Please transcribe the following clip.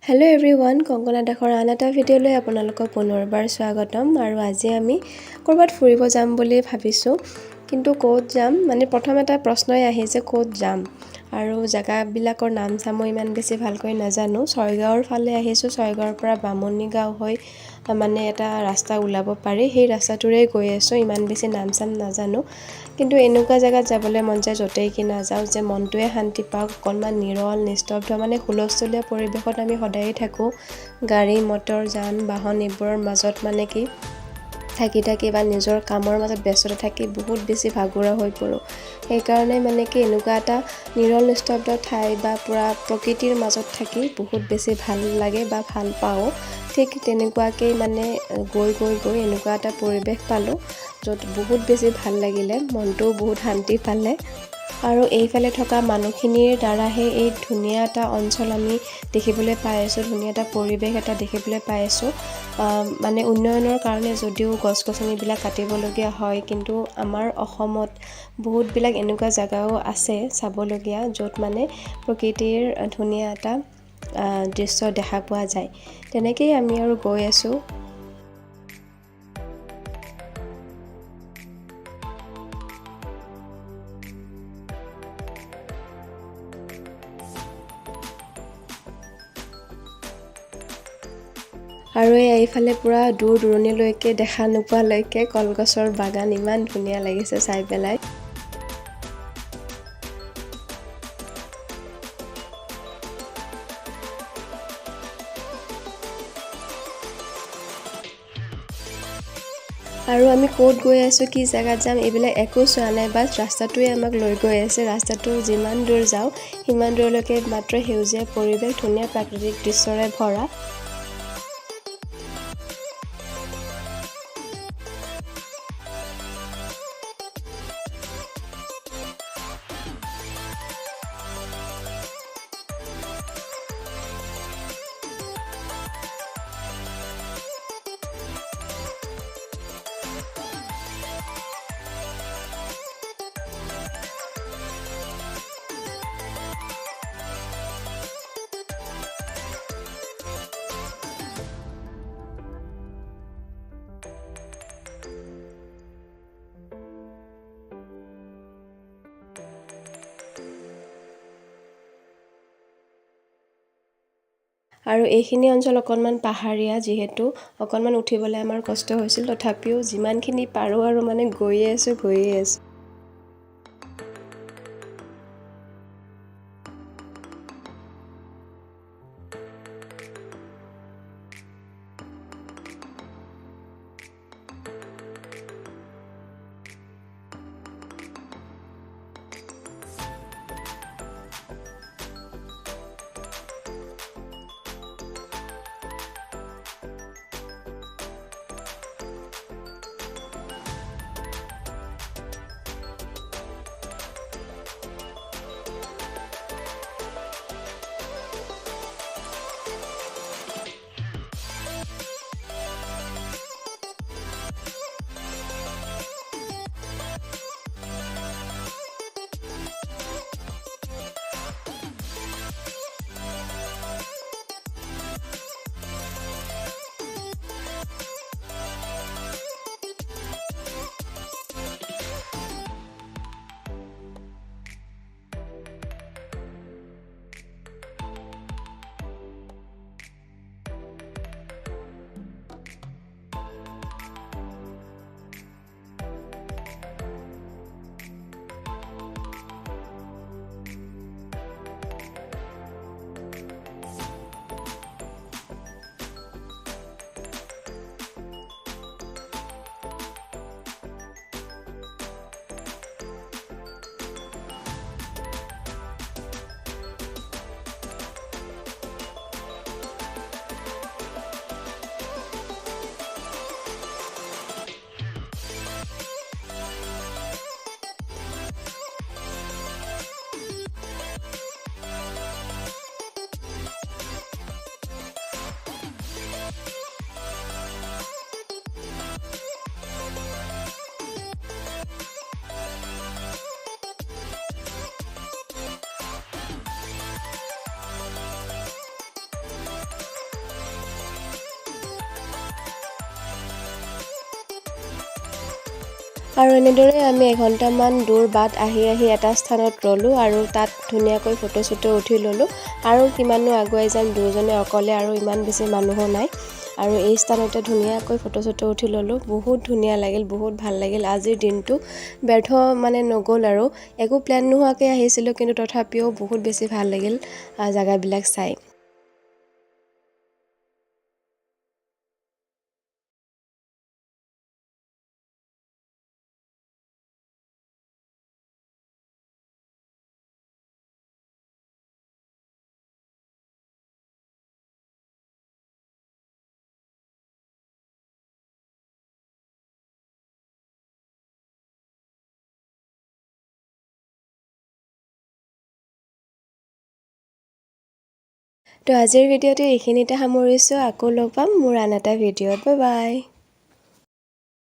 Hello' everyone, Kankana দাসৰ আন এটা ভিডিঅ'লৈ আপোনালোকক পুনৰবাৰ স্বাগতম। আৰু আজি আমি ক'ৰবাত ফুৰিব যাম বুলি ভাবিছোঁ, কিন্তু ক'ত যাম মানে প্ৰথম এটা প্ৰশ্নই আহে যে ক'ত যাম। আৰু জেগাবিলাকৰ নাম চাম মই ইমান বেছি ভালকৈ নাজানো। ছয়গাঁৱৰ ফালে আহিছোঁ, ছয়গাঁৱৰ পৰা বামুণী গাঁও হৈ মানে এটা ৰাস্তা ওলাব পাৰি, সেই ৰাস্তাটোৰেই গৈ আছোঁ। ইমান বেছি নাম চাম নাজানো, কিন্তু এনেকুৱা জেগাত যাবলৈ মন যায় য'তেই কি নাযাওঁ, যে মনটোৱে শান্তি পাওক, অকণমান নিৰল নিস্তব্ধ, মানে হুলস্থুলীয়া পৰিৱেশত আমি সদায়ে থাকোঁ। গাড়ী মটৰ যান বাহন এইবোৰৰ মাজত মানে কি থাকি বা নিজৰ কামৰ মাজত ব্যস্ত থাকি বহুত বেছি ভাগৰুৱা হৈ পৰোঁ। সেইকাৰণে মানে কি এনেকুৱা এটা নিৰল নিস্তব্ধ ঠাই বা পূৰা প্ৰকৃতিৰ মাজত থাকি বহুত বেছি ভাল লাগে বা ভাল পাওঁ। ঠিক তেনেকুৱাকেই মানে গৈ এনেকুৱা এটা পৰিৱেশ পালোঁ য'ত বহুত বেছি ভাল লাগিলে, মনটোও বহুত শান্তি পালে। আৰু এইফালে থকা মানুহখিনিৰ দ্বাৰাহে এই ধুনীয়া এটা অঞ্চল আমি দেখিবলৈ পাই আছোঁ, ধুনীয়া এটা পৰিৱেশ এটা দেখিবলৈ পাই আছোঁ। মানে উন্নয়নৰ কাৰণে যদিও গছ গছনিবিলাক কাটিবলগীয়া হয়, কিন্তু আমাৰ অসমত বহুতবিলাক এনেকুৱা জেগাও আছে চাবলগীয়া, য'ত মানে প্ৰকৃতিৰ ধুনীয়া এটা দৃশ্য দেখা পোৱা যায়। তেনেকেই আমি আৰু গৈ আছোঁ। আৰু এইফালে পূৰা দূৰ দূৰণিলৈকে দেখা নোপোৱালৈকে কলগছৰ বাগান, ইমান ধুনীয়া লাগিছে চাই পেলাই। আৰু আমি ক'ত গৈ আছোঁ, কি জেগাত যাম, এইবিলাক একো চোৱা নাই, বাছ ৰাস্তাটোৱে আমাক লৈ গৈ আছে। ৰাস্তাটো যিমান দূৰ যাওঁ সিমান দূৰলৈকে মাত্ৰ সেউজীয়া পৰিৱেশ, ধুনীয়া প্ৰাকৃতিক দৃশ্যৰে ভৰা। আৰু এইখিনি অঞ্চল অকণমান পাহাৰীয়া, যিহেতু অকণমান উঠিবলৈ আমাৰ কষ্ট হৈছিল, তথাপিও যিমানখিনি পাৰোঁ আৰু মানে গৈয়ে আছোঁ। আৰু এনেদৰে আমি এঘণ্টামান দূৰ বাট আহি এটা স্থানত ৰ'লোঁ আৰু তাত ধুনীয়াকৈ ফটো চটো উঠি ল'লোঁ। আৰু কিমাননো আগুৱাই যাম, দুজনে অকলে আৰু ইমান বেছি মানুহো নাই। আৰু এই স্থানতে ধুনীয়াকৈ ফটো চটো উঠি ল'লোঁ। বহুত ধুনীয়া লাগিল, বহুত ভাল লাগিল। আজিৰ দিনটো ব্যৰ্থ নগ'ল আৰু একো প্লেন নোহোৱাকৈ আহিছিলোঁ, কিন্তু তথাপিও বহুত বেছি ভাল লাগিল জেগাবিলাক চাই। তো আজিৰ ভিডিঅ'টো এইখিনিতে সামৰিছোঁ। আকৌ লগ পাম মোৰ আন এটা ভিডিঅ'ত। Bye bye.